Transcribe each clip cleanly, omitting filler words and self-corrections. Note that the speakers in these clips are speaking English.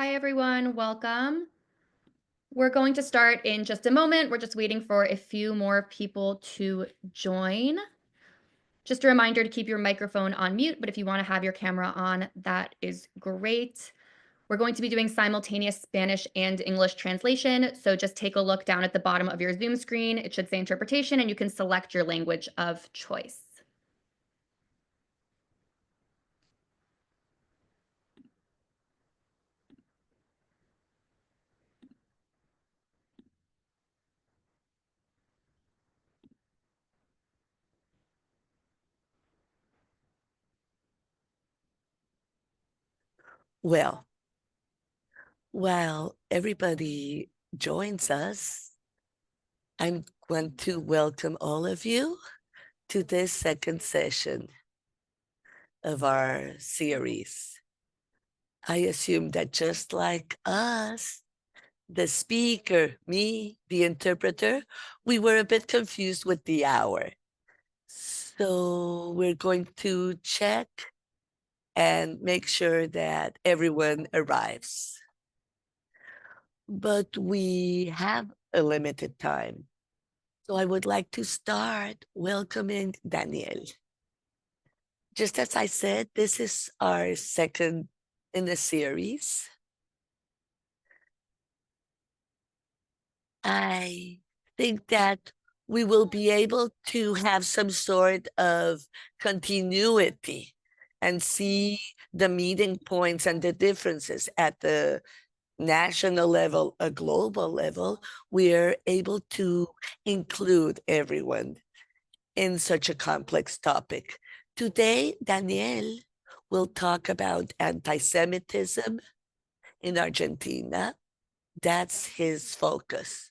Hi, everyone. Welcome. We're going to start in just a moment. We're just waiting for a few more people to join. Just a reminder to keep your microphone on mute, but if you want to have your camera on, that is great. We're going to be doing simultaneous Spanish and English translation, so just take a look down at the bottom of your Zoom screen. It should say interpretation, and you can select your language of choice. Well, while everybody joins us, I'm going to welcome all of you to this second session of our series. I assume that just like us, the speaker, me, the interpreter, we were a bit confused with the hour. So we're going to check and make sure that everyone arrives. But we have a limited time. So I would like to start welcoming Daniel. Just as I said, this is our second in the series. I think that we will be able to have some sort of continuity and see the meeting points and the differences at the national level, a global level. We're able to include everyone in such a complex topic. Today, Daniel will talk about anti-Semitism in Argentina. That's his focus.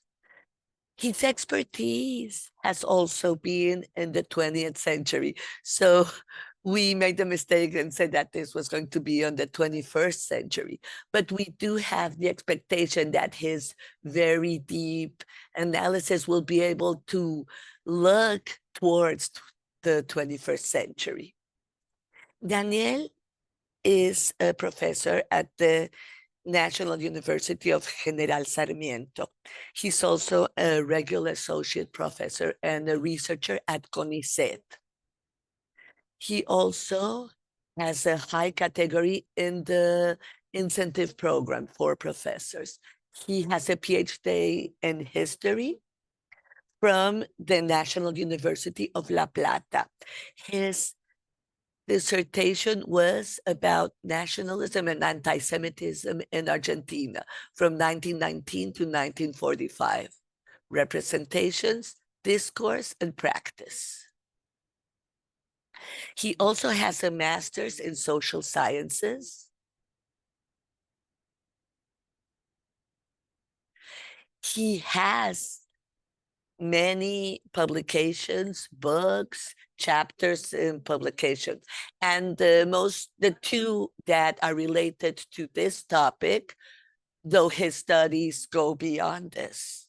His expertise has also been in the 20th century. So we made the mistake and said that this was going to be on the 21st century. But we do have the expectation that his very deep analysis will be able to look towards the 21st century. Daniel is a professor at the National University of General Sarmiento. He's also a regular associate professor and a researcher at CONICET. He also has a high category in the incentive program for professors. He has a PhD in history from the National University of La Plata. His dissertation was about nationalism and anti-Semitism in Argentina from 1919 to 1945, representations, discourse, and practice. He also has a master's in social sciences. He has many publications, books, chapters in publications. And the two that are related to this topic, though his studies go beyond this.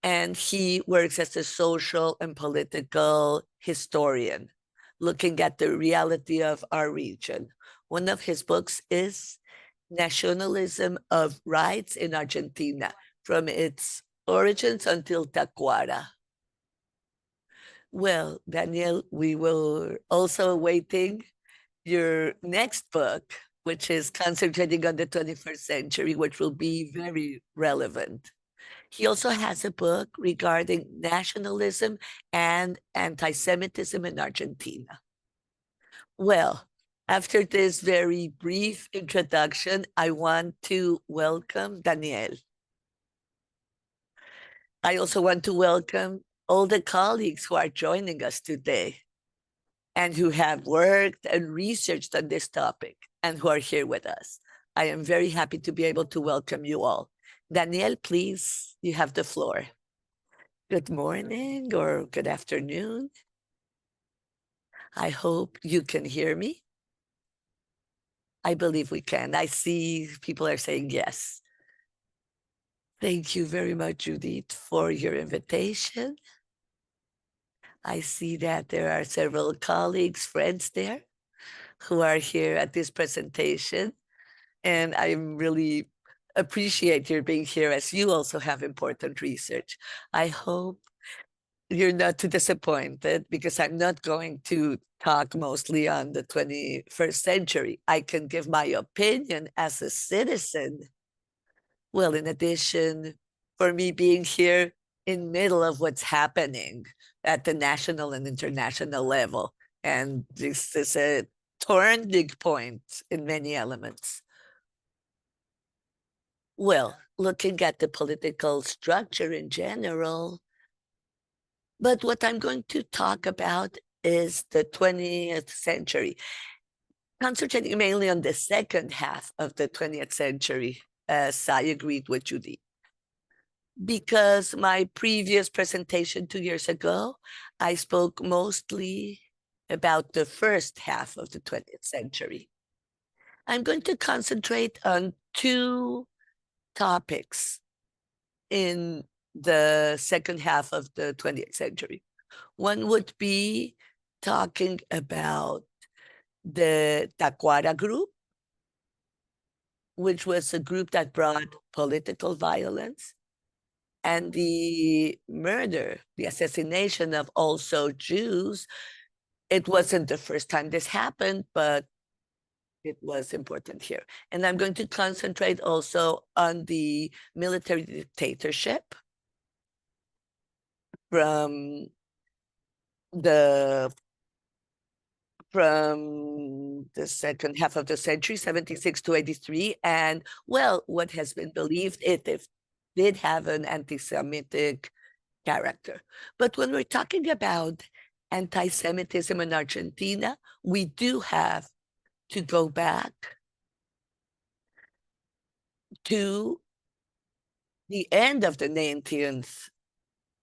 And he works as a social and political historian, looking at the reality of our region. One of his books is Nationalism of Rights in Argentina, from its origins until Tacuara. Well, Daniel, we will also awaiting your next book, which is concentrating on the 21st century, which will be very relevant. He also has a book regarding nationalism and anti-Semitism in Argentina. Well, after this very brief introduction, I want to welcome Daniel. I also want to welcome all the colleagues who are joining us today and who have worked and researched on this topic and who are here with us. I am very happy to be able to welcome you all. Daniel, please, you have the floor. Good morning or good afternoon. I hope you can hear me. I believe we can. I see people are saying yes. Thank you very much, Judith, for your invitation. I see that there are several colleagues, friends there who are here at this presentation. And I'm really appreciate your being here as you also have important research. I hope you're not too disappointed because I'm not going to talk mostly on the 21st century. I can give my opinion as a citizen. Well, in addition, for me being here in middle of what's happening at the national and international level. And this is a turning point in many elements. Well, looking at the political structure in general, but what I'm going to talk about is the 20th century, concentrating mainly on the second half of the 20th century, as I agreed with Judy. Because my previous presentation 2 years ago, I spoke mostly about the first half of the 20th century. I'm going to concentrate on two topics in the second half of the 20th century. One would be talking about the Tacuara group, which was a group that brought political violence and the murder, the assassination of also Jews. It wasn't the first time this happened, but it was important here. And I'm going to concentrate also on the military dictatorship from the second half of the century, 76 to 83. And well, what has been believed, it did have an anti-Semitic character. But when we're talking about anti-Semitism in Argentina, we do have to go back to the end of the 19th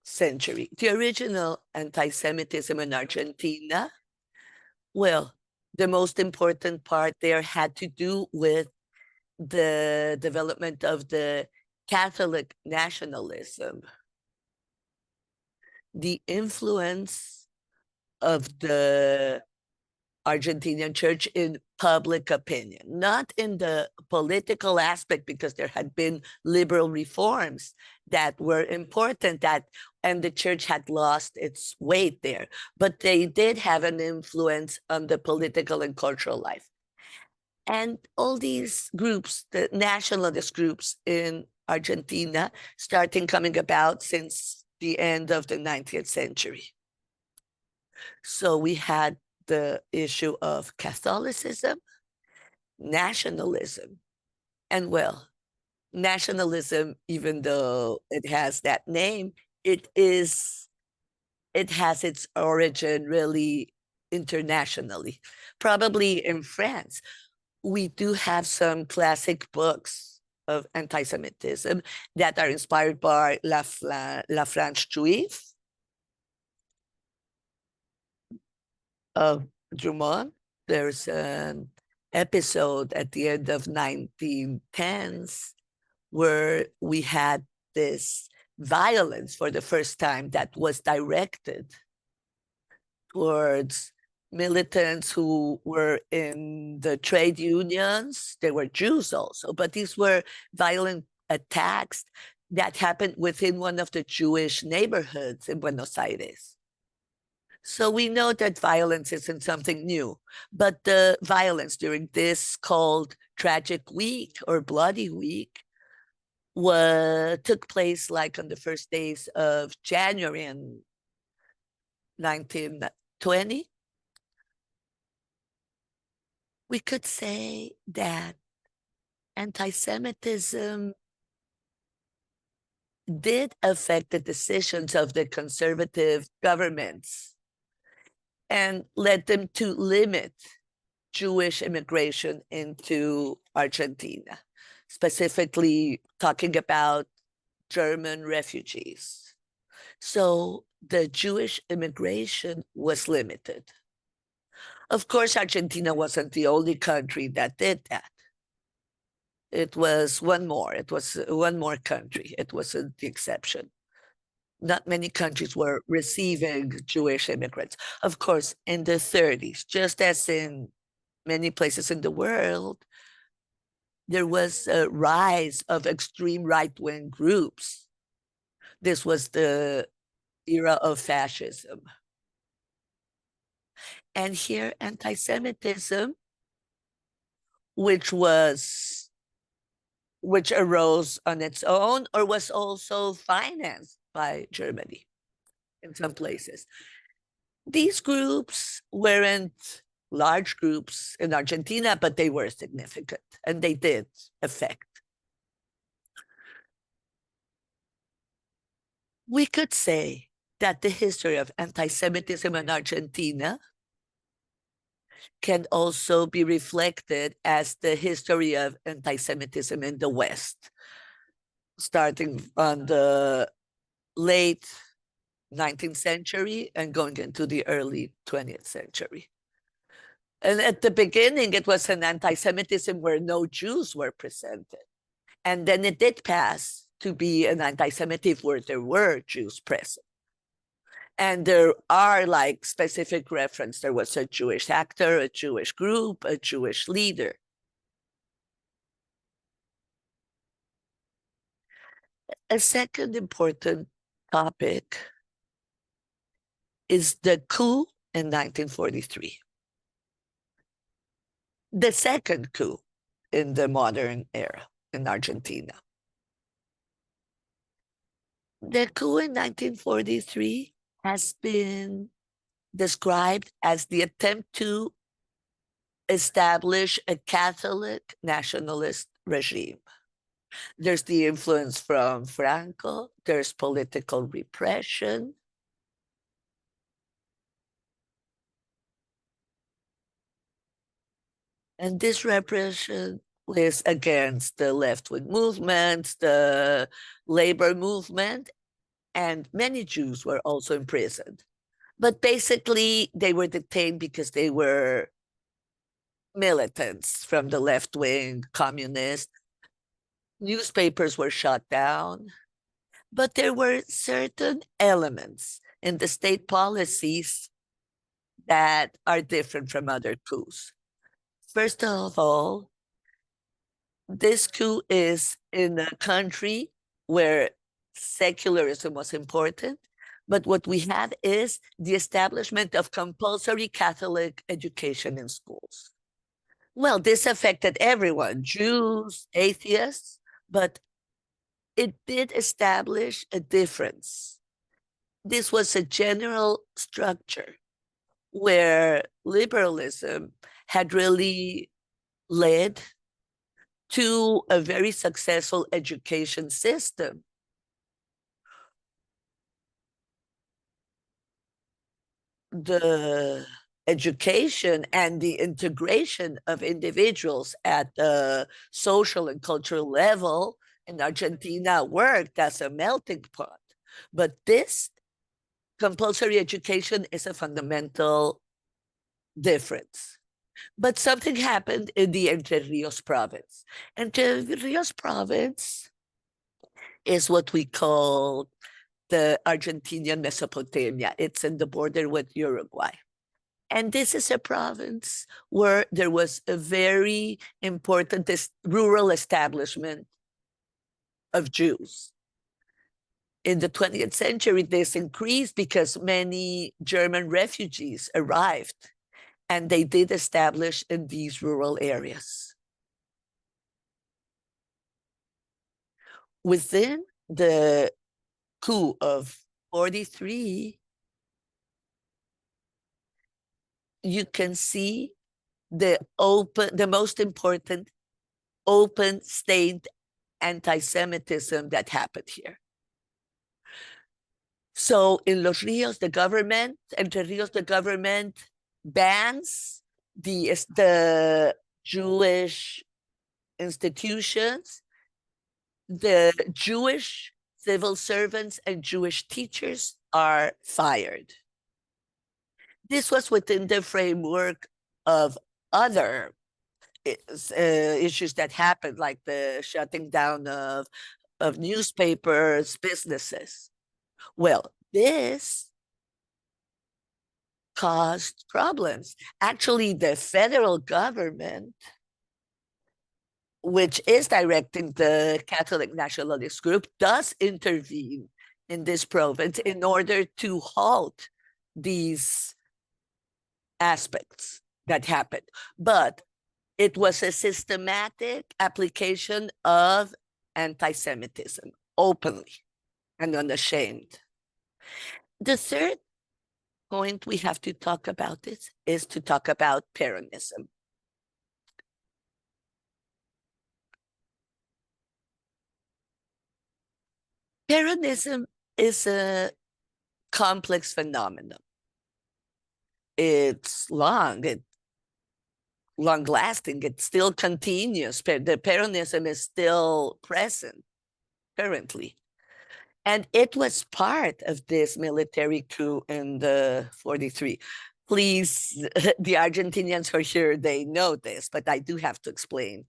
century. The original anti-Semitism in Argentina, well, the most important part there had to do with the development of the Catholic nationalism, the influence of the Argentinian church in public opinion, not in the political aspect, because there had been liberal reforms that were important, and the church had lost its weight there, but they did have an influence on the political and cultural life. And all these groups, the nationalist groups in Argentina, starting coming about since the end of the 19th century. So we had the issue of Catholicism, nationalism, and well, nationalism, even though it has that name, it has its origin really internationally, probably in France. We do have some classic books of anti-Semitism that are inspired by La France Juive of Drummond. There's an episode at the end of 1910s where we had this violence for the first time that was directed towards militants who were in the trade unions. They were Jews also, but these were violent attacks that happened within one of the Jewish neighborhoods in Buenos Aires. So we know that violence isn't something new, but the violence during this called Tragic Week or Bloody Week took place like on the first days of January in 1920. We could say that anti-Semitism did affect the decisions of the conservative governments and led them to limit Jewish immigration into Argentina, specifically talking about German refugees. So the Jewish immigration was limited. Of course, Argentina wasn't the only country that did that. It was one more. It was one more country. It wasn't the exception. Not many countries were receiving Jewish immigrants. Of course, in the 30s, just as in many places in the world, there was a rise of extreme right-wing groups. This was the era of fascism. And here, anti-Semitism, which arose on its own or was also financed by Germany in some places. These groups weren't large groups in Argentina, but they were significant and they did affect. We could say that the history of anti-Semitism in Argentina can also be reflected as the history of anti-Semitism in the West, starting on the late 19th century and going into the early 20th century. And at the beginning, it was an anti-Semitism where no Jews were presented. And then it did pass to be an anti-Semitism where there were Jews present. And there are like specific reference. There was a Jewish actor, a Jewish group, a Jewish leader. A second important topic is the coup in 1943. The second coup in the modern era in Argentina. The coup in 1943 has been described as the attempt to establish a Catholic nationalist regime. There's the influence from Franco, there's political repression. And this repression is against the left-wing movement, the labor movement, and many Jews were also imprisoned. But basically, they were detained because they were militants from the left-wing communist. Newspapers were shut down, but there were certain elements in the state policies that are different from other coups. First of all, this coup is in a country where secularism was important, but what we have is the establishment of compulsory Catholic education in schools. Well, this affected everyone, Jews, atheists, but it did establish a difference. This was a general structure where liberalism had really led to a very successful education system. The education and the integration of individuals at the social and cultural level in Argentina worked as a melting pot. But this compulsory education is a fundamental difference. But something happened in the Entre Rios province. Entre Rios province is what we call the Argentinian Mesopotamia. It's in the border with Uruguay. And this is a province where there was a very important rural establishment of Jews. In the 20th century, this increased because many German refugees arrived, and they did establish in these rural areas. Within the coup of 43, you can see the most important open state anti-Semitism that happened here. So in Los Rios, the government, Entre Rios, the government bans the Jewish institutions, the Jewish civil servants and Jewish teachers are fired. This was within the framework of other issues that happened, like the shutting down of newspapers, businesses. Well, this caused problems. Actually, the federal government which is directing the Catholic nationalist group, does intervene in this province in order to halt these aspects that happened. But it was a systematic application of anti-Semitism openly and unashamed. The third point we have to talk about this is to talk about Peronism. Peronism is a complex phenomenon. It's long lasting. It still continues. The Peronism is still present currently. And it was part of this military coup in the 43. Please, the Argentinians who are here, they know this, but I do have to explain.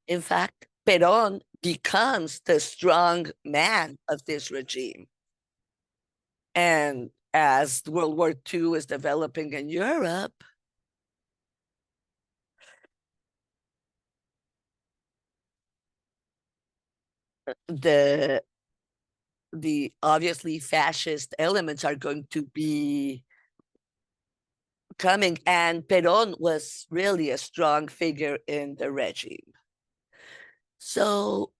In fact, Perón becomes the strong man of this regime. And as World War II is developing in Europe, the obviously fascist elements are going to be coming, and Perón was really a strong figure in the regime. So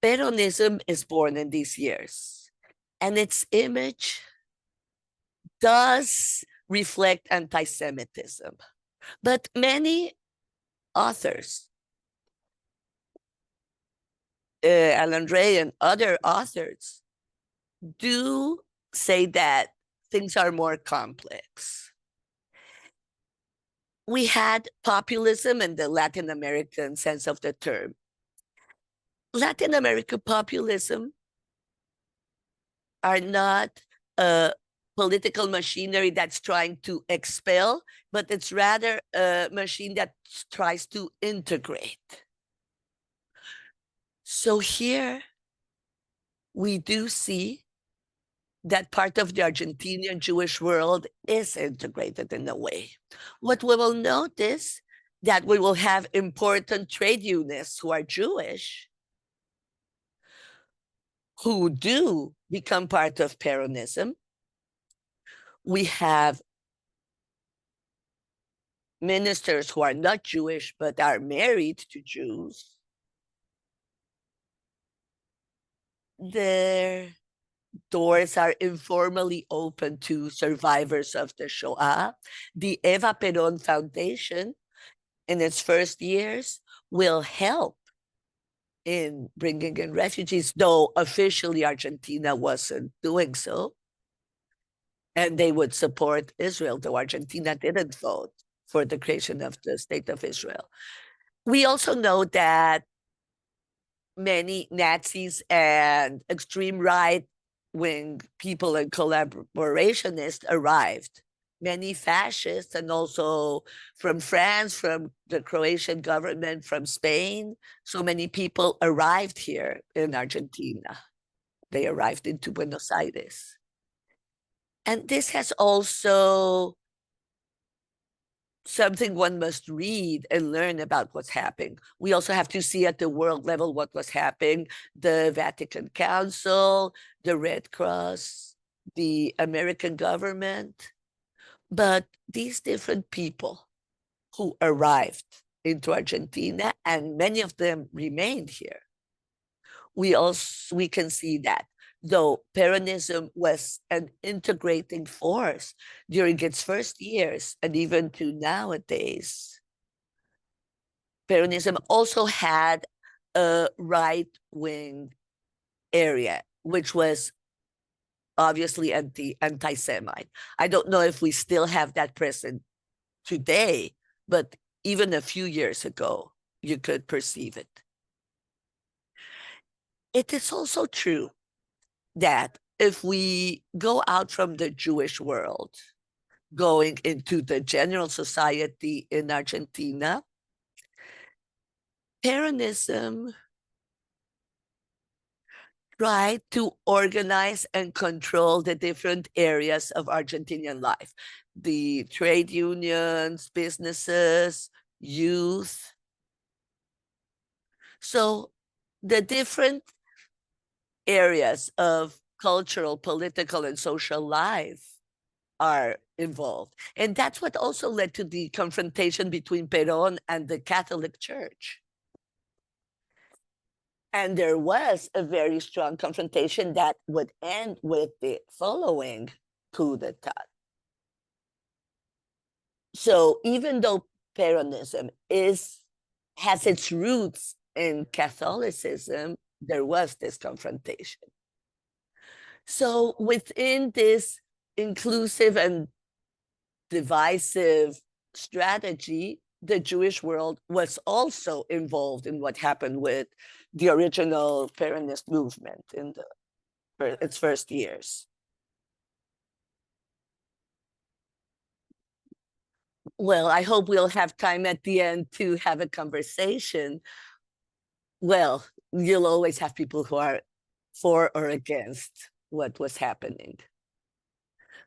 Peronism is born in these years, and its image does reflect anti-Semitism. But many authors, Alan Ray and other authors, do say that things are more complex. We had populism in the Latin American sense of the term. Latin American populism are not a political machinery that's trying to expel, but it's rather a machine that tries to integrate. So here we do see that part of the Argentinian Jewish world is integrated in a way. What we will notice that we will have important trade unionists who are Jewish, who do become part of Peronism. We have ministers who are not Jewish but are married to Jews. Their doors are informally open to survivors of the Shoah. The Eva Perón Foundation, in its first years, will help in bringing in refugees, though officially Argentina wasn't doing so. And they would support Israel, though Argentina didn't vote for the creation of the State of Israel. We also know that many Nazis and extreme right-wing people and collaborationists arrived. Many fascists, and also from France, from the Croatian government, from Spain. So many people arrived here in Argentina. They arrived into Buenos Aires. And this has also something one must read and learn about what's happening. We also have to see at the world level what was happening. The Vatican Council, the Red Cross, the American government. But these different people who arrived into Argentina, and many of them remained here, we can see that though Peronism was an integrating force during its first years and even to nowadays, Peronism also had a right-wing area, which was obviously anti-Semite. I don't know if we still have that present today, but even a few years ago, you could perceive it. It is also true that if we go out from the Jewish world, going into the general society in Argentina, Peronism tried to organize and control the different areas of Argentinian life. the trade unions, businesses, youth. So the different areas of cultural, political, and social life are involved. And that's what also led to the confrontation between Perón and the Catholic Church. And there was a very strong confrontation that would end with the following coup d'etat. So even though Peronism has its roots in Catholicism, there was this confrontation. So within this inclusive and divisive strategy, the Jewish world was also involved in what happened with the original Peronist movement in its first years. Well, I hope we'll have time at the end to have a conversation. Well, you'll always have people who are for or against what was happening.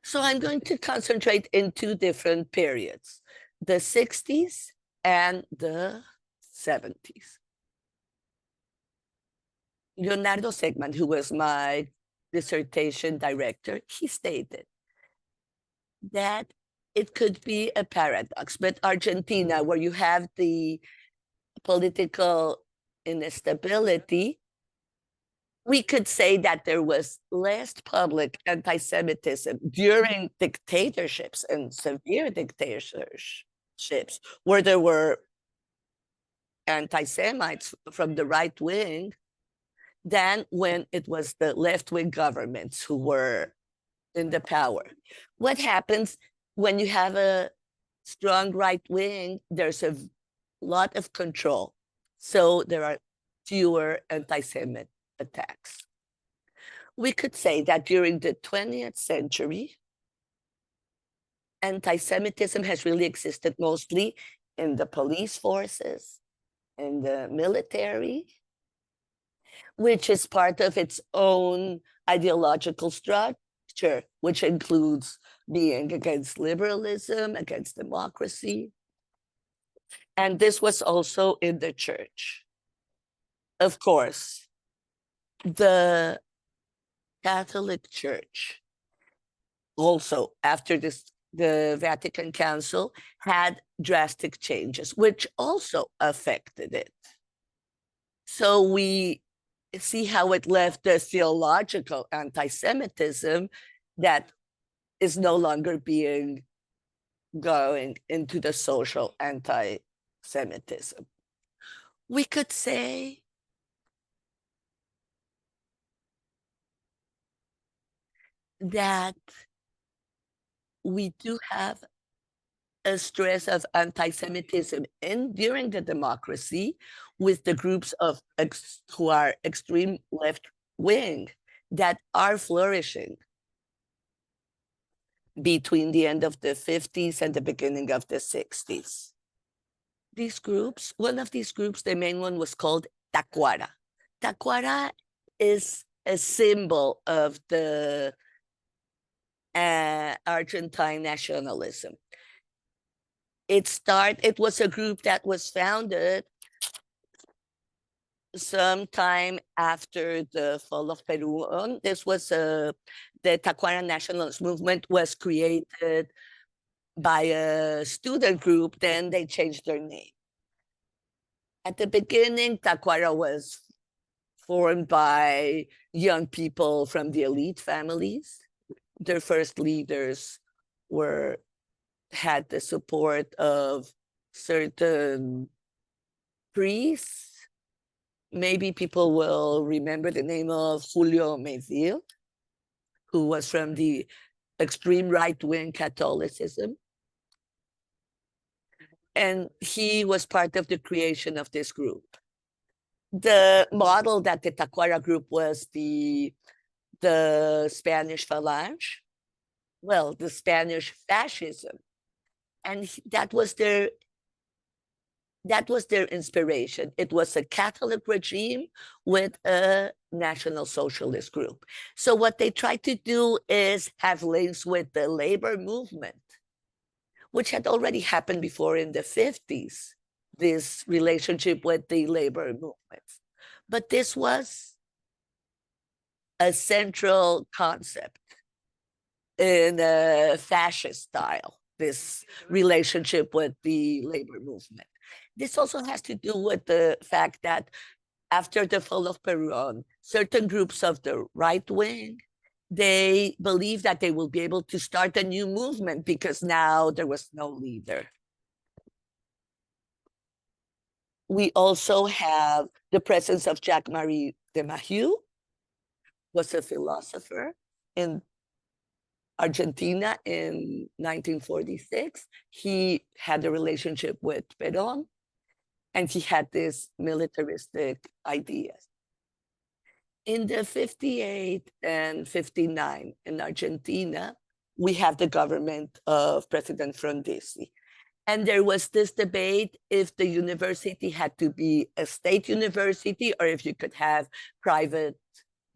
So I'm going to concentrate in two different periods, the 60s and the 70s. Leonardo Segman, who was my dissertation director, he stated that it could be a paradox, but Argentina, where you have the political instability, we could say that there was less public anti-Semitism during dictatorships and severe dictatorships, where there were anti-Semites from the right wing, than when it was the left-wing governments who were in the power. What happens when you have a strong right wing? There's a lot of control. So there are fewer anti-Semitic attacks. We could say that during the 20th century, anti-Semitism has really existed mostly in the police forces, in the military, which is part of its own ideological structure, which includes being against liberalism, against democracy. And this was also in the church. Of course, the Catholic Church also, after the Vatican Council, had drastic changes, which also affected it. So we see how it left the theological anti-Semitism that is no longer going into the social anti-Semitism. We could say that we do have a stress of anti-Semitism during the democracy with the groups of who are extreme left wing that are flourishing between the end of the 50s and the beginning of the 60s. These groups, one of these groups, the main one was called Tacuara. Tacuara is a symbol of the Argentine nationalism. It was a group that was founded sometime after the fall of Peru. This was the Tacuara nationalist movement was created by a student group, then they changed their name. At the beginning, Tacuara was formed by young people from the elite families. Their first leaders had the support of certain priests. Maybe people will remember the name of Julio Medil, who was from the extreme right-wing Catholicism. And he was part of the creation of this group. The model that the Tacuara group was the Spanish Phalange, well, the Spanish fascism. And that was their inspiration. It was a Catholic regime with a National Socialist group. So what they tried to do is have links with the labor movement. which had already happened before in the 50s, this relationship with the labor movements. But this was a central concept in a fascist style, this relationship with the labor movement. This also has to do with the fact that after the fall of Peron, certain groups of the right wing, they believed that they will be able to start a new movement because now there was no leader. We also have the presence of Jacques-Marie de Mahieu, was a philosopher in Argentina in 1946. He had a relationship with Perón, and he had these militaristic ideas. In the 58 and 59 in Argentina, we have the government of President Frondizi. And there was this debate if the university had to be a state university or if you could have private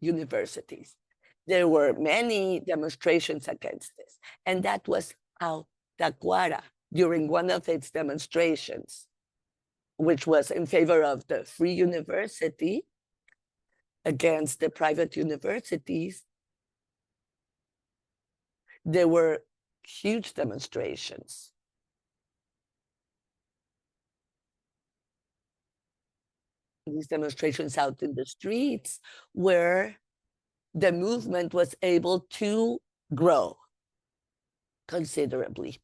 universities. There were many demonstrations against this. And that was how Tacuara, during one of its demonstrations, which was in favor of the free university against the private universities, there were huge demonstrations. These demonstrations out in the streets where the movement was able to grow considerably.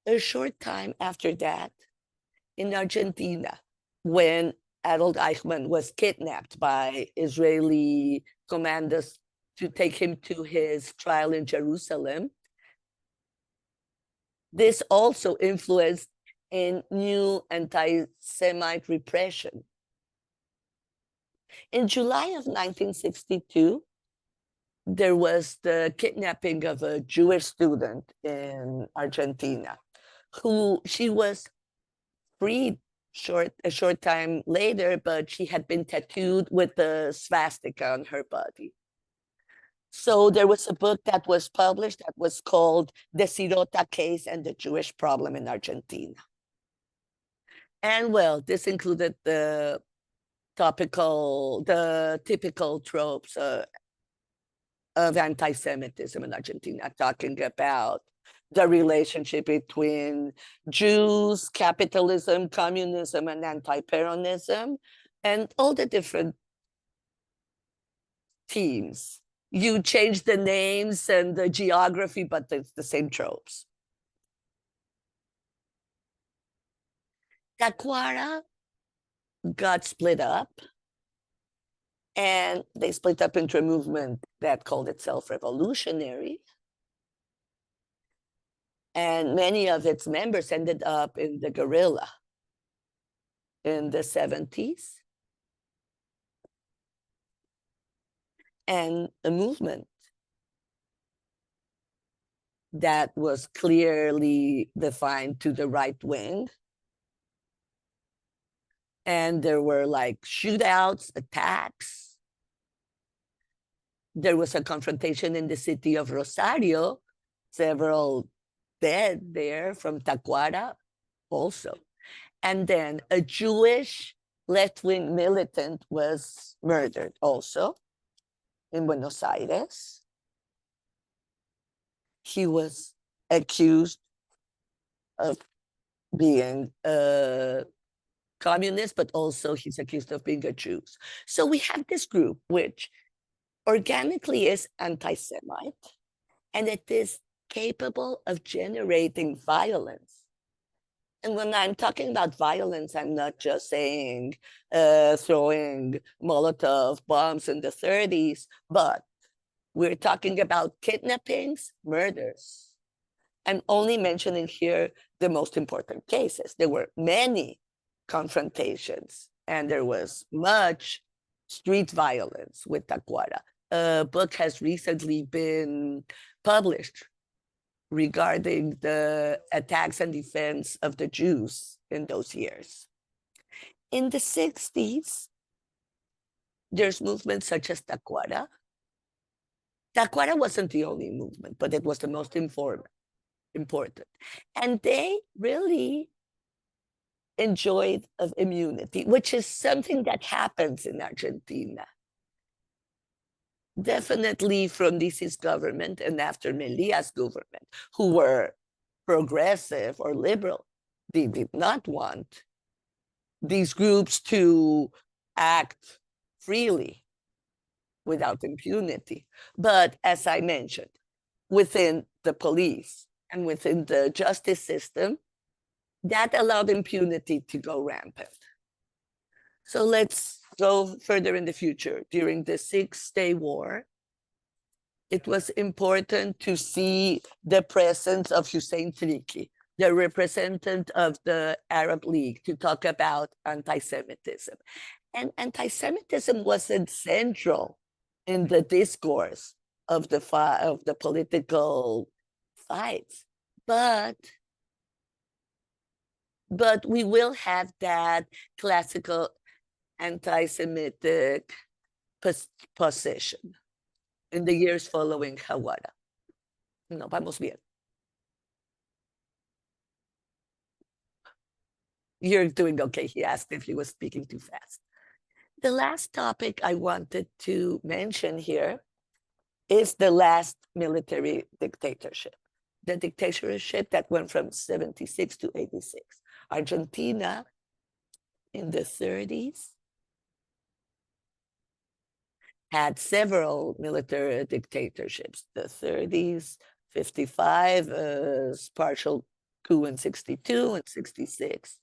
A short time after that, in Argentina, when Adolf Eichmann was kidnapped by Israeli commandos to take him to his trial in Jerusalem, this also influenced in new anti-Semite repression. In July of 1962, there was the kidnapping of a Jewish student in Argentina, who she was freed a short time later, but she had been tattooed with the swastika on her body. So there was a book that was published that was called The Sirota Case and the Jewish Problem in Argentina. And well, this included the typical tropes of anti-Semitism in Argentina, talking about the relationship between Jews, capitalism, communism, and anti-Peronism, and all the different themes. You change the names and the geography, but it's the same tropes. Tacuara got split up, and they split up into a movement that called itself revolutionary. And many of its members ended up in the guerrilla in the 70s. And a movement that was clearly defined to the right wing. And there were like shootouts, attacks. There was a confrontation in the city of Rosario, several dead there from Tacuara also. And then a Jewish left-wing militant was murdered also in Buenos Aires. He was accused of being a communist, but also he's accused of being a Jew. So we have this group which organically is anti-Semite, and it is capable of generating violence. And when I'm talking about violence, I'm not just saying throwing Molotov bombs in the 30s, but we're talking about kidnappings, murders. I'm only mentioning here the most important cases. There were many confrontations, and there was much street violence with Tacuara. A book has recently been published regarding the attacks and defense of the Jews in those years. In the 60s, there's movements such as Tacuara. Tacuara wasn't the only movement, but it was the most important. important. And they really enjoyed of immunity, which is something that happens in Argentina. Definitely from DC's government and after Melia's government, who were progressive or liberal, they did not want these groups to act freely without impunity. But as I mentioned, within the police and within the justice system, that allowed impunity to go rampant. So let's go further in the future. During the Six-Day War, it was important to see the presence of Hussein Triki, the representative of the Arab League, to talk about anti-Semitism. And anti-Semitism wasn't central in the discourse of the political fights, but we will have that classical anti-Semitic position in the years following Hawara. No, vamos bien. You're doing okay. He asked if he was speaking too fast. The last topic I wanted to mention here is the last military dictatorship, the dictatorship that went from 76 to 86. Argentina in the 30s had several military dictatorships. The 30s, 55, partial coup in 62 and 66.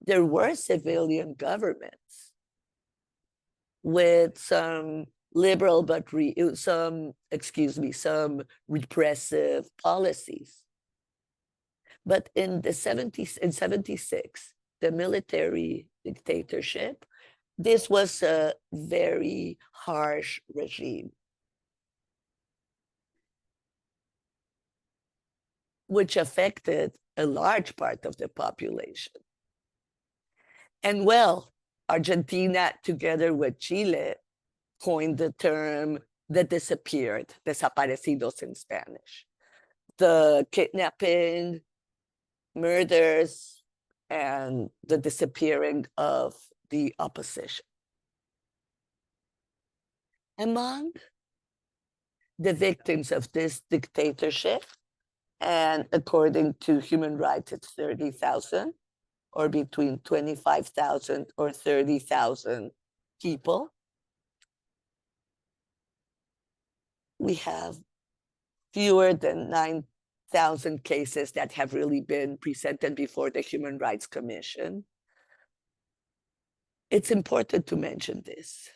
There were civilian governments with some liberal but some repressive policies. But in the 70s, in 76, the military dictatorship, this was a very harsh regime, which affected a large part of the population. And well, Argentina, together with Chile, coined the term the disappeared, desaparecidos in Spanish. The kidnapping, murders, and the disappearing of the opposition. Among the victims of this dictatorship, and according to human rights, it's 30,000, or between 25,000 or 30,000 people. We have fewer than 9,000 cases that have really been presented before the Human Rights Commission. It's important to mention this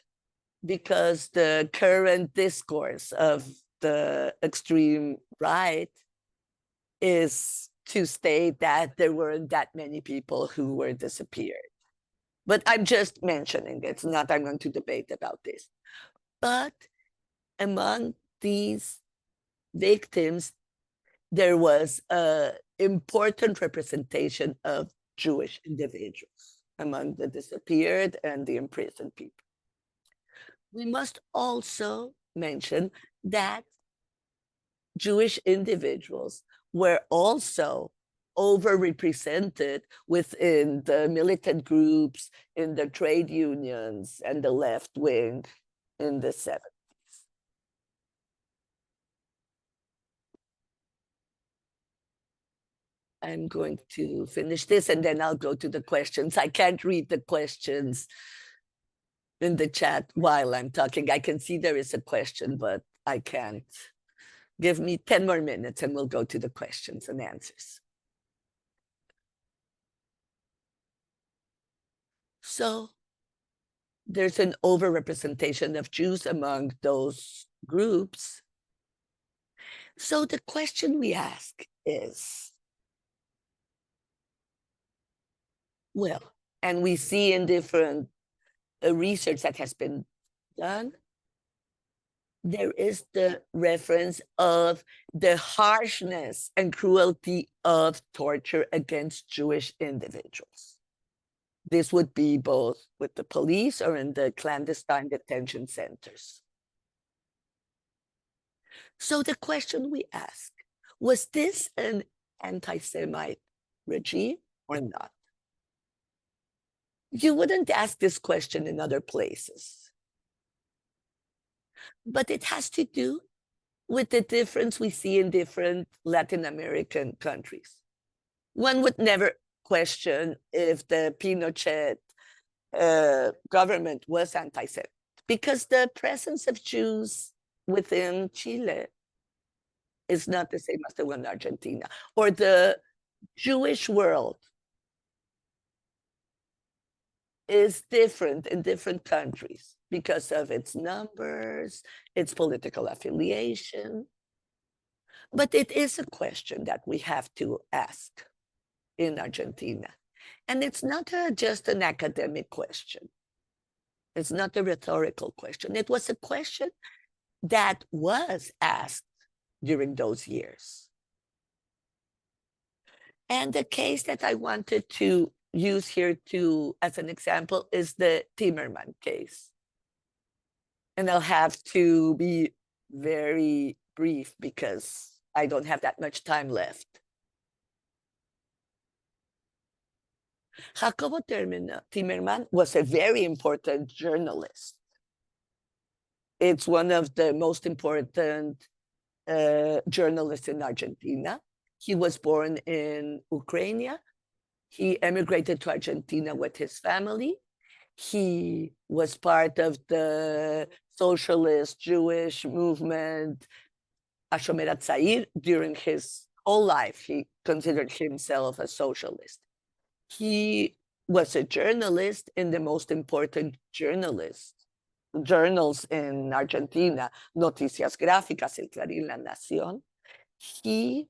because the current discourse of the extreme right is to state that there weren't that many people who were disappeared. But I'm just mentioning it. It's not I'm going to debate about this. But among these victims, there was an important representation of Jewish individuals among the disappeared and the imprisoned people. We must also mention that Jewish individuals were also overrepresented within the militant groups, in the trade unions, and the left wing in the 70s. I'm going to finish this and then I'll go to the questions. I can't read the questions in the chat while I'm talking. I can see there is a question, but I can't. Give me 10 more minutes and we'll go to the questions and answers. So there's an overrepresentation of Jews among those groups. So the question we ask is, well, and we see in different research that has been done, there is the reference of the harshness and cruelty of torture against Jewish individuals. This would be both with the police or in the clandestine detention centers. So the question we ask, was this an anti-Semite regime or not? You wouldn't ask this question in other places, but it has to do with the difference we see in different Latin American countries. One would never question if the Pinochet government was anti-Semitic, because the presence of Jews within Chile is not the same as the one in Argentina, or the Jewish world is different in different countries because of its numbers, its political affiliation. But it is a question that we have to ask in Argentina. And it's not just an academic question. It's not a rhetorical question. It was a question that was asked during those years. And the case that I wanted to use here as an example is the Timerman case. And I'll have to be very brief because I don't have that much time left. Jacobo Timerman was a very important journalist. It's one of the most important journalists in Argentina. He was born in Ukraine. He emigrated to Argentina with his family. He was part of the socialist Jewish movement, Hashomer Hatzair, during his whole life. He considered himself a socialist. He was a journalist in the most important journals in Argentina, Noticias Gráficas, El Clarín, La Nación. He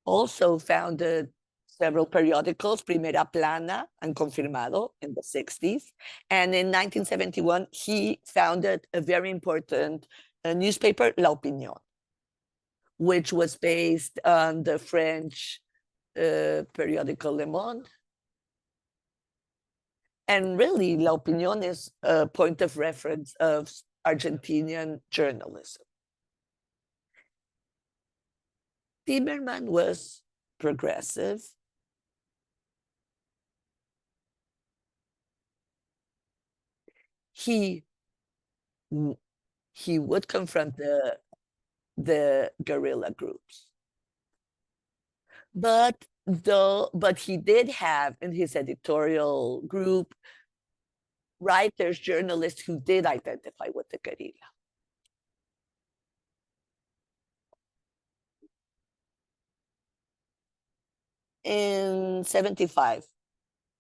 also founded several periodicals, Primera Plana and Confirmado in the 60s. And in 1971, he founded a very important newspaper, La Opinión, which was based on the French periodical Le Monde. And really, La Opinión is a point of reference of Argentinian journalism. Timerman was progressive. He would confront the guerrilla groups. But he did have in his editorial group writers, journalists who did identify with the guerrilla. In 75,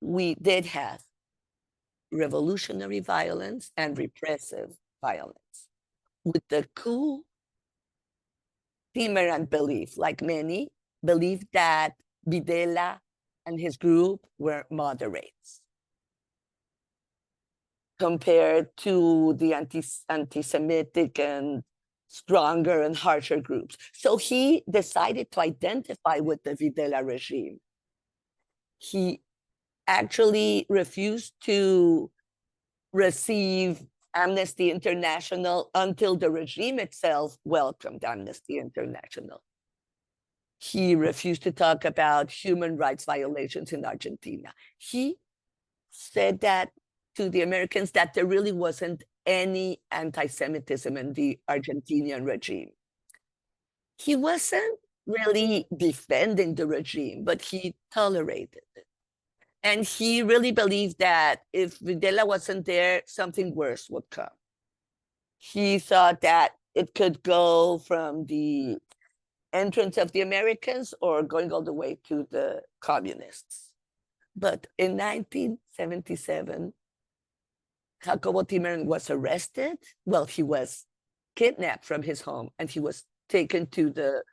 we did have revolutionary violence and repressive violence. With the coup, Timerman believed, like many, believed that Videla and his group were moderates compared to the anti-Semitic and stronger and harsher groups. So he decided to identify with the Videla regime. He actually refused to receive Amnesty International until the regime itself welcomed Amnesty International. He refused to talk about human rights violations in Argentina. He said that to the Americans that there really wasn't any anti-Semitism in the Argentinian regime. He wasn't really defending the regime, but he tolerated it. And he really believed that if Videla wasn't there, something worse would come. He thought that it could go from the entrance of the Americans or going all the way to the communists. But in 1977, Jacobo Timerman was arrested. Well, he was kidnapped from his home and he was taken to the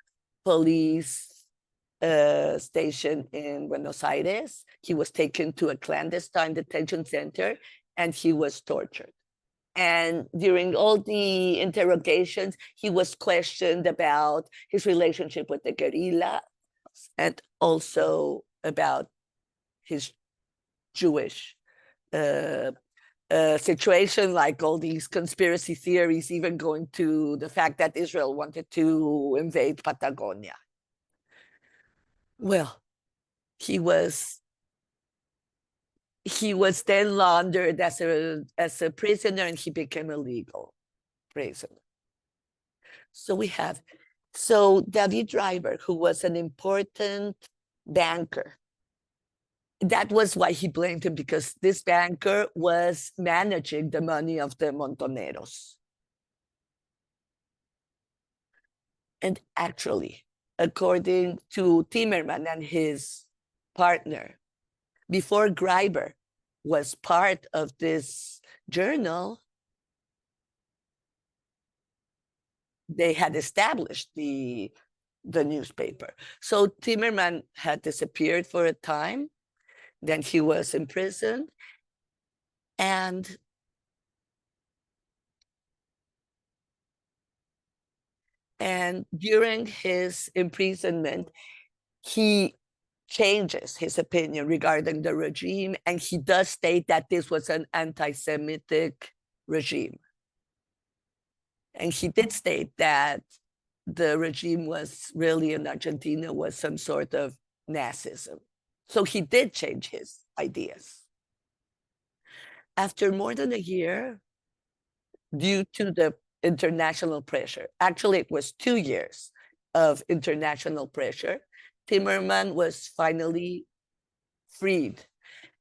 police station in Buenos Aires. He was taken to a clandestine detention center and he was tortured. And during all the interrogations, he was questioned about his relationship with the guerrilla and also about his Jewish situation, like all these conspiracy theories, even going to the fact that Israel wanted to invade Patagonia. Well, he was then laundered as a prisoner, and he became a legal prisoner. So David Driver, who was an important banker, that was why he blamed him, because this banker was managing the money of the Montoneros. And actually, according to Timerman and his partner, before Greiber was part of this journal, they had established the newspaper. So Timerman had disappeared for a time. Then he was imprisoned. And during his imprisonment, he changes his opinion regarding the regime, and he does state that this was an anti-Semitic regime. And he did state that the regime was really in Argentina was some sort of Nazism. So he did change his ideas. After more than a year, due to the international pressure, actually it was 2 years of international pressure, Timerman was finally freed.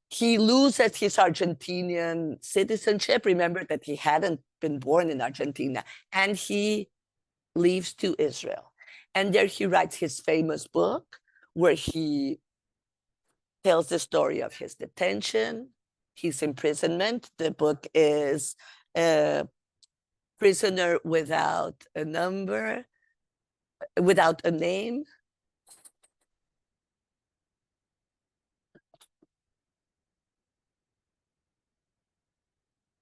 He loses his Argentinian citizenship. Remember that he hadn't been born in Argentina, and he leaves to Israel. And there he writes his famous book where he tells the story of his detention, his imprisonment. The book is Prisoner Without a Number, Without a Name.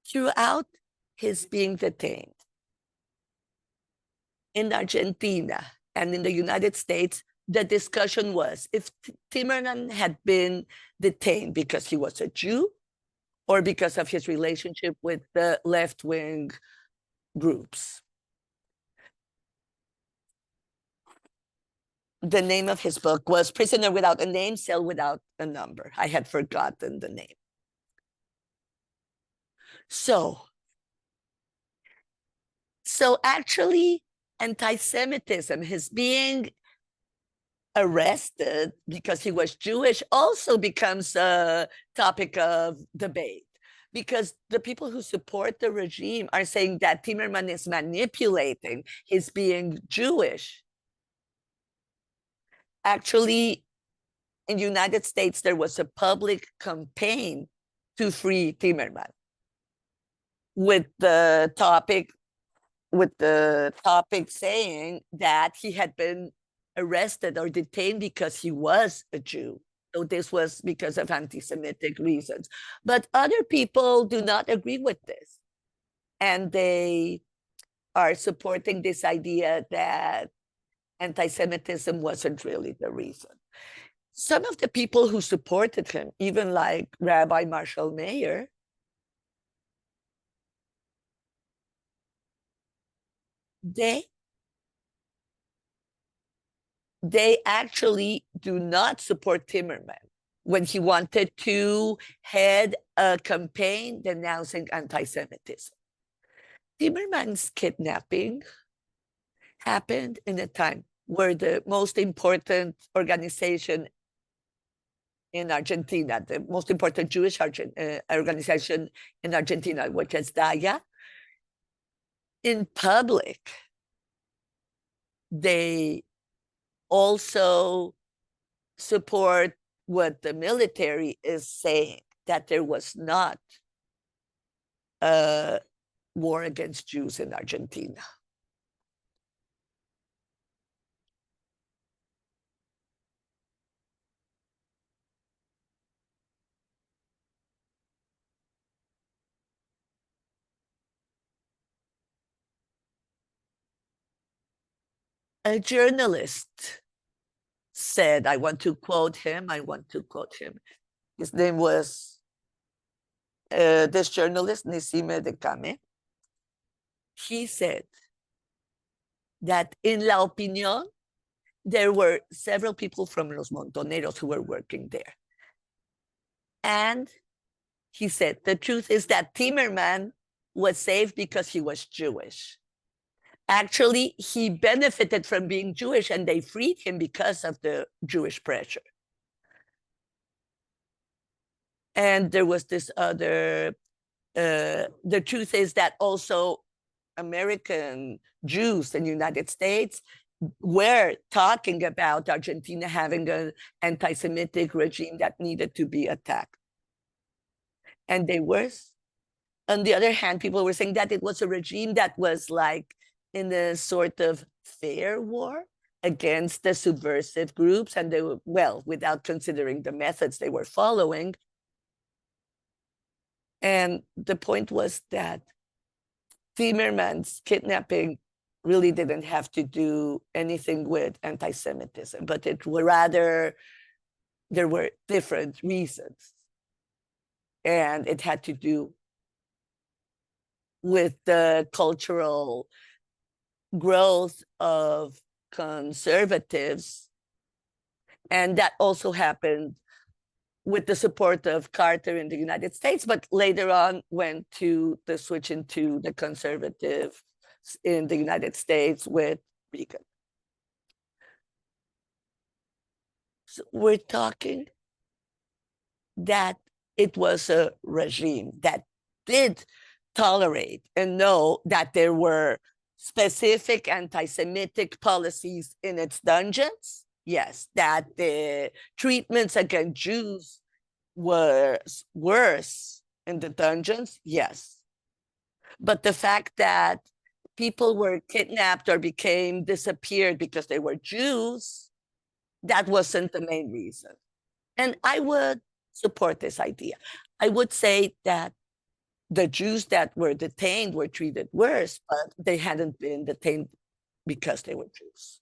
Throughout his being detained in Argentina and in the United States, the discussion was if Timerman had been detained because he was a Jew or because of his relationship with the left-wing groups. The name of his book was Prisoner Without a Name, Cell Without a Number. I had forgotten the name. So actually, anti-Semitism, his being arrested because he was Jewish, also becomes a topic of debate, because the people who support the regime are saying that Timerman is manipulating his being Jewish. Actually, in the United States, there was a public campaign to free Timerman with the topic saying that he had been arrested or detained because he was a Jew. So this was because of anti-Semitic reasons. But other people do not agree with this. And they are supporting this idea that anti-Semitism wasn't really the reason. Some of the people who supported him, even like Rabbi Marshall Mayer, they actually do not support Timerman when he wanted to head a campaign denouncing anti-Semitism. Timerman's kidnapping happened in a time where the most important organization in Argentina, the most important Jewish organization in Argentina, which is DAIA, in public, they also support what the military is saying, that there was not a war against Jews in Argentina. A journalist said, I want to quote him. His name was this journalist, Nisime de Came. He said that in La Opinión, there were several people from Los Montoneros who were working there. And he said, the truth is that Timerman was saved because he was Jewish. Actually, he benefited from being Jewish, and they freed him because of the Jewish pressure. And there was this other, the truth is that also American Jews in the United States were talking about Argentina having an anti-Semitic regime that needed to be attacked. And they were. On the other hand, people were saying that it was a regime that was like in a sort of fair war against the subversive groups, and they were, well, without considering the methods they were following. And the point was that Timerman's kidnapping really didn't have to do anything with anti-Semitism, but it were rather, there were different reasons. And it had to do with the cultural growth of conservatives. And that also happened with the support of Carter in the United States, but later on went to the switch into the conservative in the United States with Reagan. So we're talking that it was a regime that did tolerate and know that there were specific anti-Semitic policies in its dungeons. Yes, that the treatments against Jews were worse in the dungeons. Yes. But the fact that people were kidnapped or disappeared because they were Jews, that wasn't the main reason. And I would support this idea. I would say that the Jews that were detained were treated worse, but they hadn't been detained because they were Jews.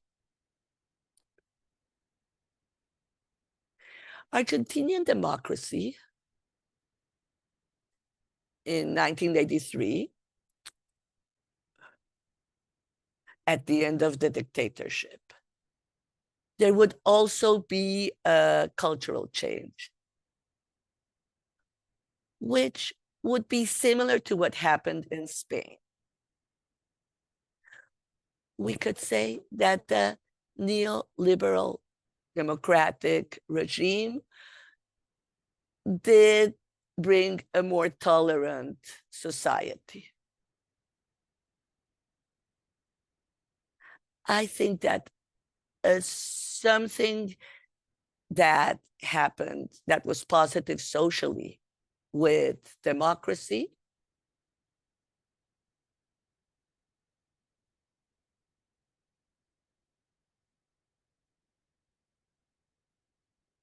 Argentinian democracy in 1983, at the end of the dictatorship, there would also be a cultural change, which would be similar to what happened in Spain. We could say that the neoliberal democratic regime did bring a more tolerant society. I think that something that happened that was positive socially with democracy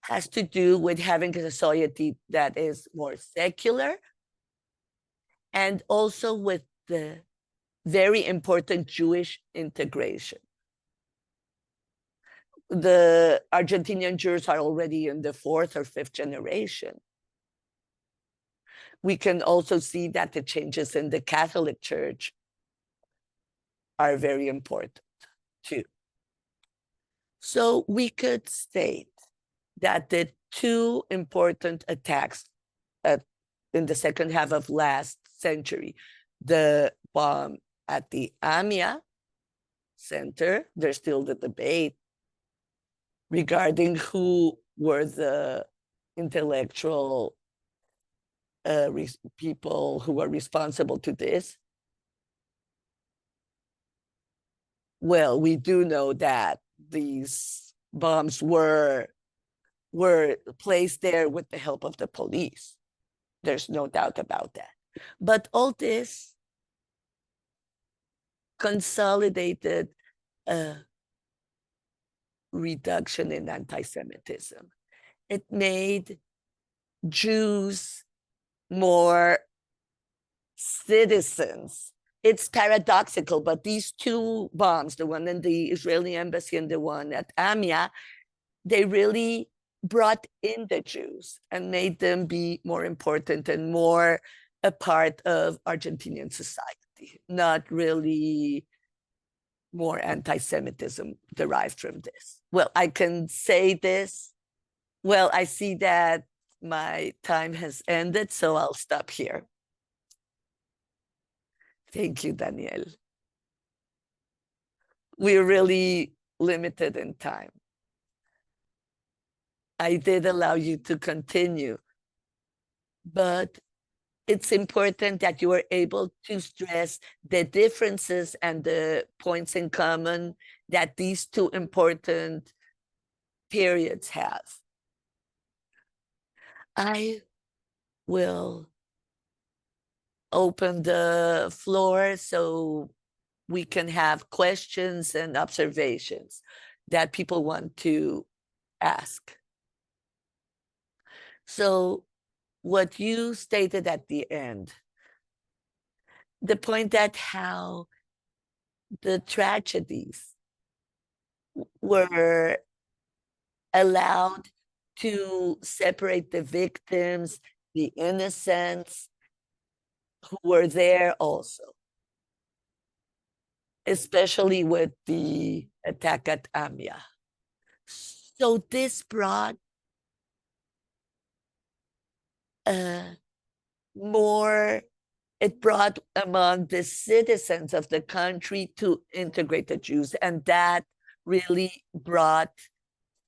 has to do with having a society that is more secular, and also with the very important Jewish integration. The Argentinian Jews are already in the 4th or 5th generation. We can also see that the changes in the Catholic Church are very important too. So we could state that the two important attacks in the second half of last century, the bomb at the AMIA Center, there's still the debate regarding who were the intellectual people who were responsible to this. Well, we do know that these bombs were placed there with the help of the police. There's no doubt about that. But all this consolidated a reduction in anti-Semitism. It made Jews more citizens. It's paradoxical, but these two bombs, the one in the Israeli embassy and the one at AMIA, they really brought in the Jews and made them be more important and more a part of Argentinian society, not really more anti-Semitism derived from this. Well, I can say this. Well, I see that my time has ended, so I'll stop here. Thank you, Daniel. We're really limited in time. I did allow you to continue, but it's important that you are able to stress the differences and the points in common that these two important periods have. I will open the floor so we can have questions and observations that people want to ask. So what you stated at the end, the point that how the tragedies were allowed to separate the victims, the innocents who were there also, especially with the attack at Amia. So this brought more, it brought among the citizens of the country to integrate the Jews, and that really brought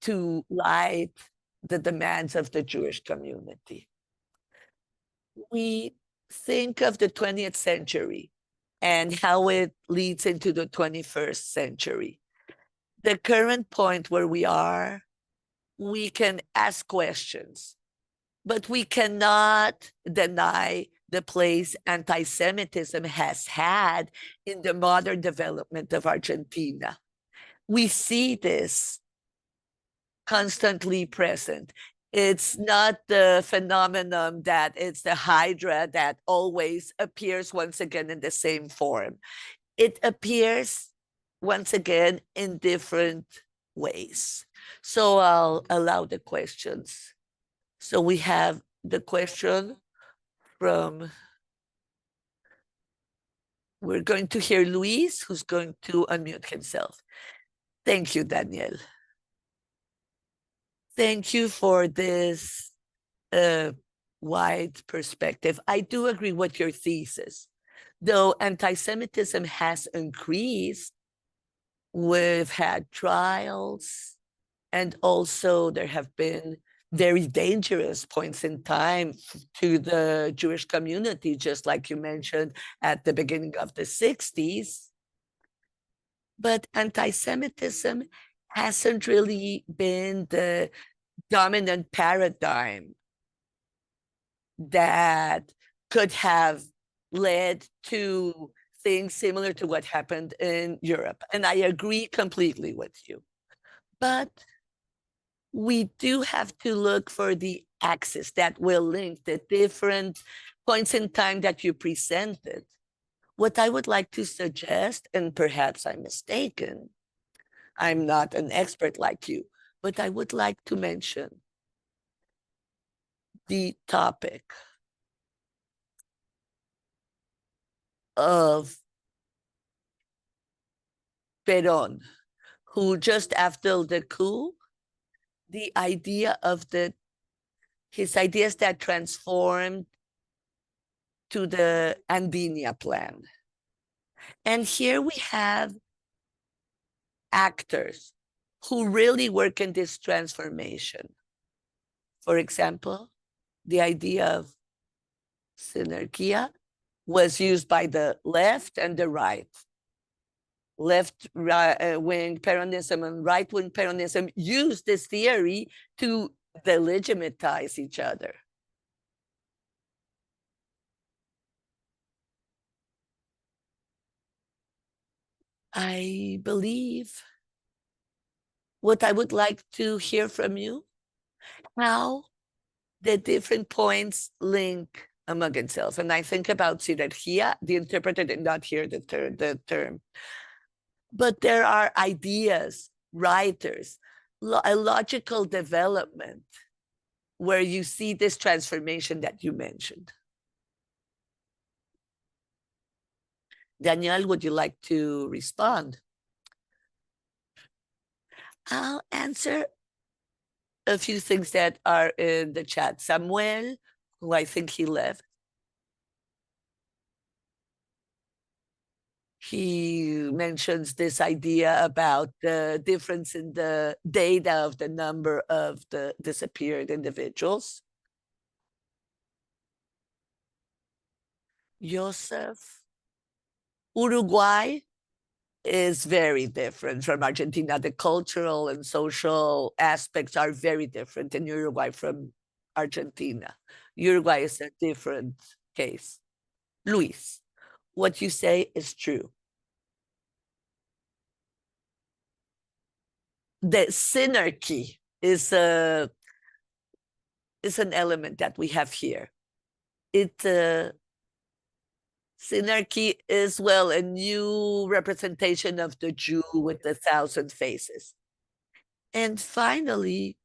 to light the demands of the Jewish community. We think of the 20th century and how it leads into the 21st century. The current point where we are, we can ask questions, but we cannot deny the place anti-Semitism has had in the modern development of Argentina. We see this constantly present. It's not the phenomenon that it's the hydra that always appears once again in the same form. It appears once again in different ways. So I'll allow the questions. So we have the question from, we're going to hear Luis, who's going to unmute himself. Thank you, Daniel. Thank you for this wide perspective. I do agree with your thesis. Though anti-Semitism has increased, we've had trials, and also there have been very dangerous points in time to the Jewish community, just like you mentioned at the beginning of the 60s. But anti-Semitism hasn't really been the dominant paradigm that could have led to things similar to what happened in Europe. And I agree completely with you. But we do have to look for the axis that will link the different points in time that you presented. What I would like to suggest, and perhaps I'm mistaken, I'm not an expert like you, but I would like to mention the topic of Perón, who just after the coup, the idea of his ideas that transformed to the Andinia plan. And here we have actors who really work in this transformation. For example, the idea of synergia was used by the left and the right. Left-wing Peronism and right-wing Peronism used this theory to delegitimize each other. I believe what I would like to hear from you, how the different points link among itself. And I think about sinergia, the interpreter did not hear the term. But there are ideas, writers, a logical development where you see this transformation that you mentioned. Daniel, would you like to respond? I'll answer a few things that are in the chat. Samuel, who I think he left, he mentions this idea about the difference in the data of the number of the disappeared individuals. Joseph, Uruguay is very different from Argentina. The cultural and social aspects are very different in Uruguay from Argentina. Uruguay is a different case. Luis, what you say is true. The synarchy is an element that we have here. Synarchy is, well, a new representation of the Jew with the 1,000 faces. And finally,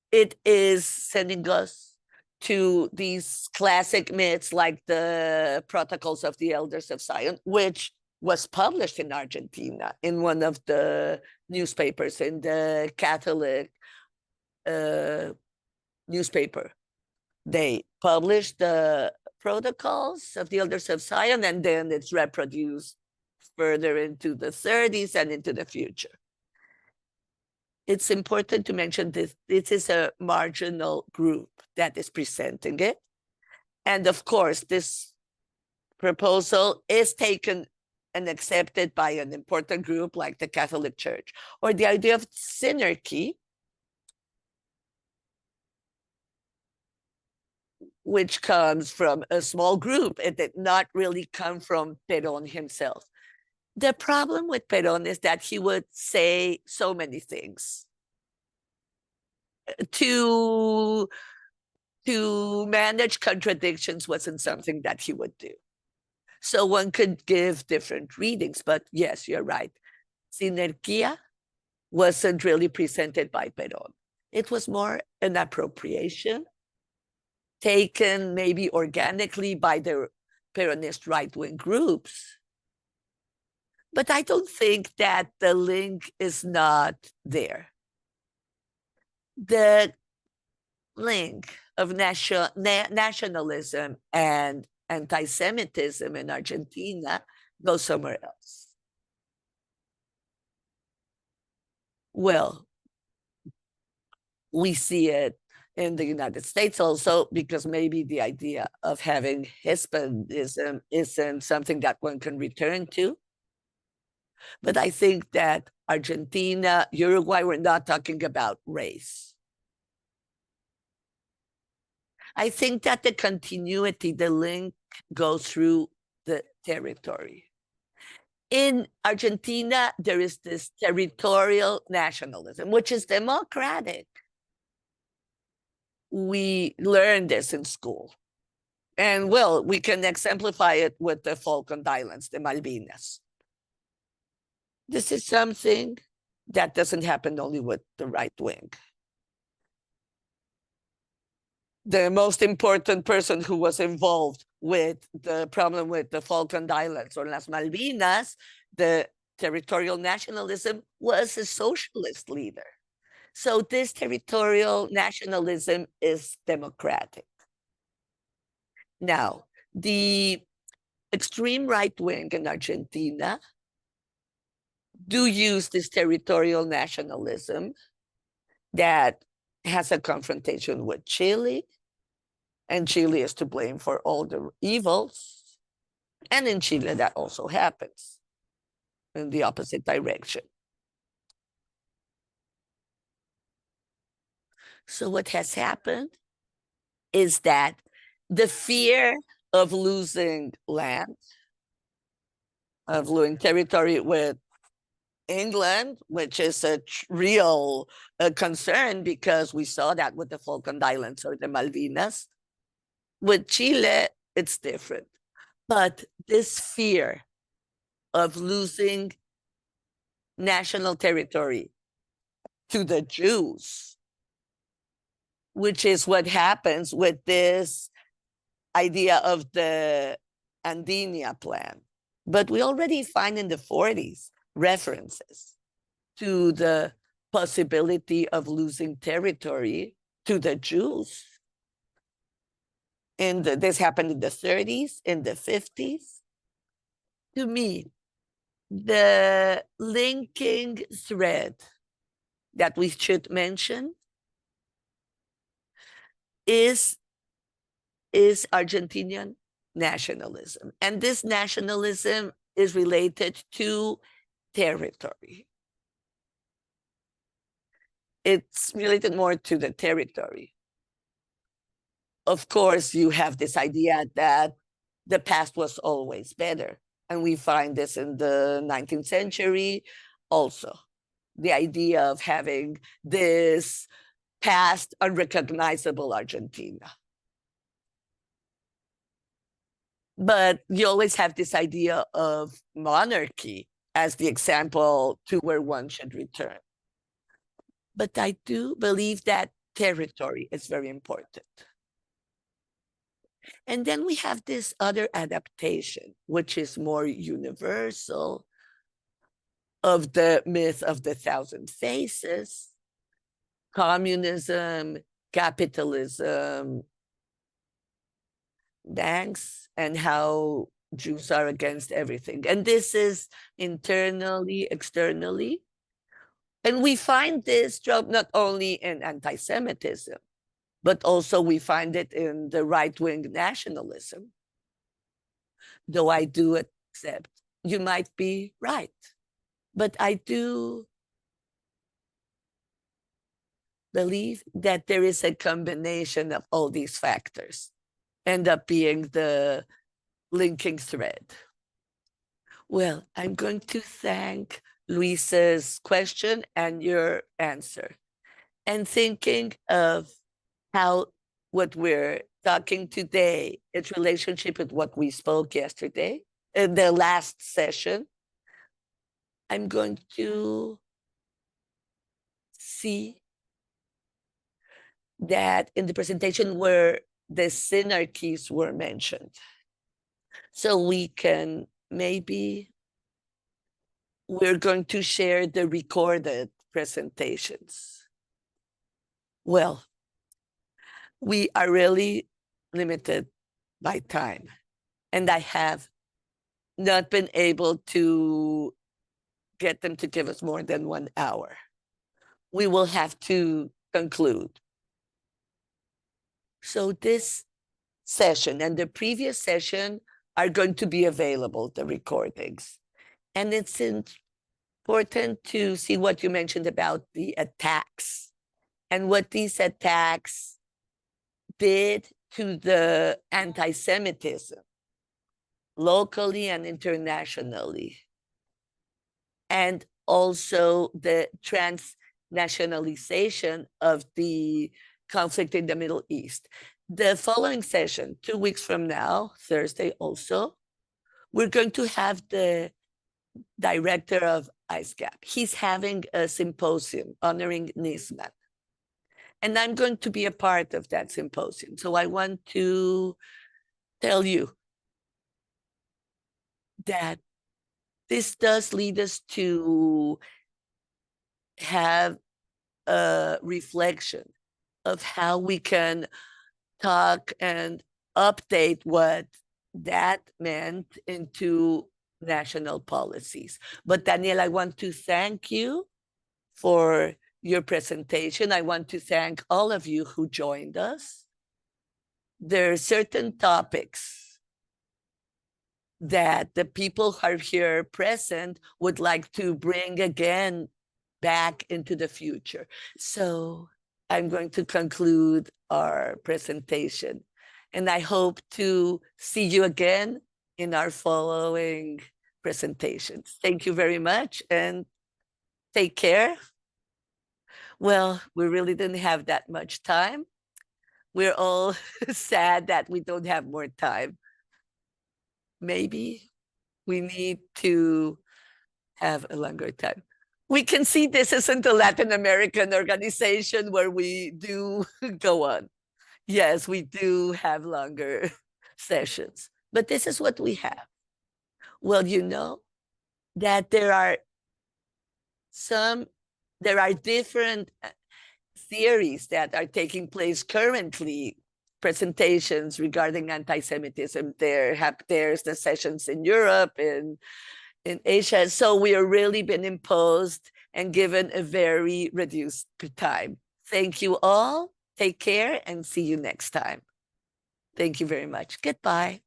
it is sending us to these classic myths like the Protocols of the Elders of Zion, which was published in Argentina in one of the newspapers, in the Catholic newspaper. They published the Protocols of the Elders of Zion, and then it's reproduced further into the 30s and into the future. It's important to mention this is a marginal group that is presenting it. And of course, this proposal is taken and accepted by an important group like the Catholic Church. Or the idea of synarchy, which comes from a small group. It did not really come from Perón himself. The problem with Perón is that he would say so many things. To manage contradictions wasn't something that he would do. So one could give different readings, but yes, you're right. Sinergia wasn't really presented by Perón. It was more an appropriation taken maybe organically by the Peronist right-wing groups. But I don't think that the link is not there. The link of nationalism and anti-Semitism in Argentina goes somewhere else. Well, we see it in the United States also, because maybe the idea of having Hispanism isn't something that one can return to. But I think that Argentina, Uruguay, we're not talking about race. I think that the continuity, the link goes through the territory. In Argentina, there is this territorial nationalism, which is democratic. We learn this in school. And well, we can exemplify it with the Falkland Islands, the Malvinas. This is something that doesn't happen only with the right wing. The most important person who was involved with the problem with the Falkland Islands or Las Malvinas, the territorial nationalism, was a socialist leader. So this territorial nationalism is democratic. Now, the extreme right wing in Argentina do use this territorial nationalism that has a confrontation with Chile, and Chile is to blame for all the evils. And in Chile, that also happens in the opposite direction. So what has happened is that the fear of losing land, of losing territory with England, which is a real concern, because we saw that with the Falkland Islands or the Malvinas. With Chile, it's different. But this fear of losing national territory to the Jews, which is what happens with this idea of the Andinia plan. But we already find in the 40s references to the possibility of losing territory to the Jews. And this happened in the 30s, in the 50s. To me, the linking thread that we should mention is Argentinian nationalism. And this nationalism is related to territory. It's related more to the territory. Of course, you have this idea that the past was always better. And we find this in the 19th century also. The idea of having this past unrecognizable Argentina. But you always have this idea of monarchy as the example to where one should return. But I do believe that territory is very important. And then we have this other adaptation, which is more universal, of the myth of the thousand faces, communism, capitalism, banks, and how Jews are against everything. And this is internally, externally. And we find this trope not only in anti-Semitism, but also we find it in the right-wing nationalism. Though I do accept you might be right, but I do believe that there is a combination of all these factors end up being the linking thread. Well, I'm going to thank Luisa's question and your answer, and thinking of how what we're talking today, its relationship with what we spoke yesterday in the last session. I'm going to see that in the presentation where the synarchies were mentioned. So we can maybe, we're going to share the recorded presentations. Well, we are really limited by time, and I have not been able to get them to give us more than 1 hour. We will have to conclude. So this session and the previous session are going to be available, the recordings. And it's important to see what you mentioned about the attacks and what these attacks did to the anti-Semitism, locally and internationally, and also the transnationalization of the conflict in the Middle East. The following session, 2 weeks from now, Thursday also, we're going to have the director of ISGAP. He's having a symposium honoring Nisman. And I'm going to be a part of that symposium. So I want to tell you that this does lead us to have a reflection of how we can talk and update what that meant into national policies. But Daniel, I want to thank you for your presentation. I want to thank all of you who joined us. There are certain topics that the people who are here present would like to bring again back into the future. So I'm going to conclude our presentation, and I hope to see you again in our following presentations. Thank you very much and take care. Well, we really didn't have that much time. We're all sad that we don't have more time. Maybe we need to have a longer time. We can see this isn't a Latin American organization where we do go on. Yes, we do have longer sessions, but this is what we have. Well, you know that there are there are different theories that are taking place currently, presentations regarding anti-Semitism. There's the sessions in Europe, in Asia. So we are really been imposed and given a very reduced time. Thank you all. Take care and see you next time. Thank you very much. Goodbye.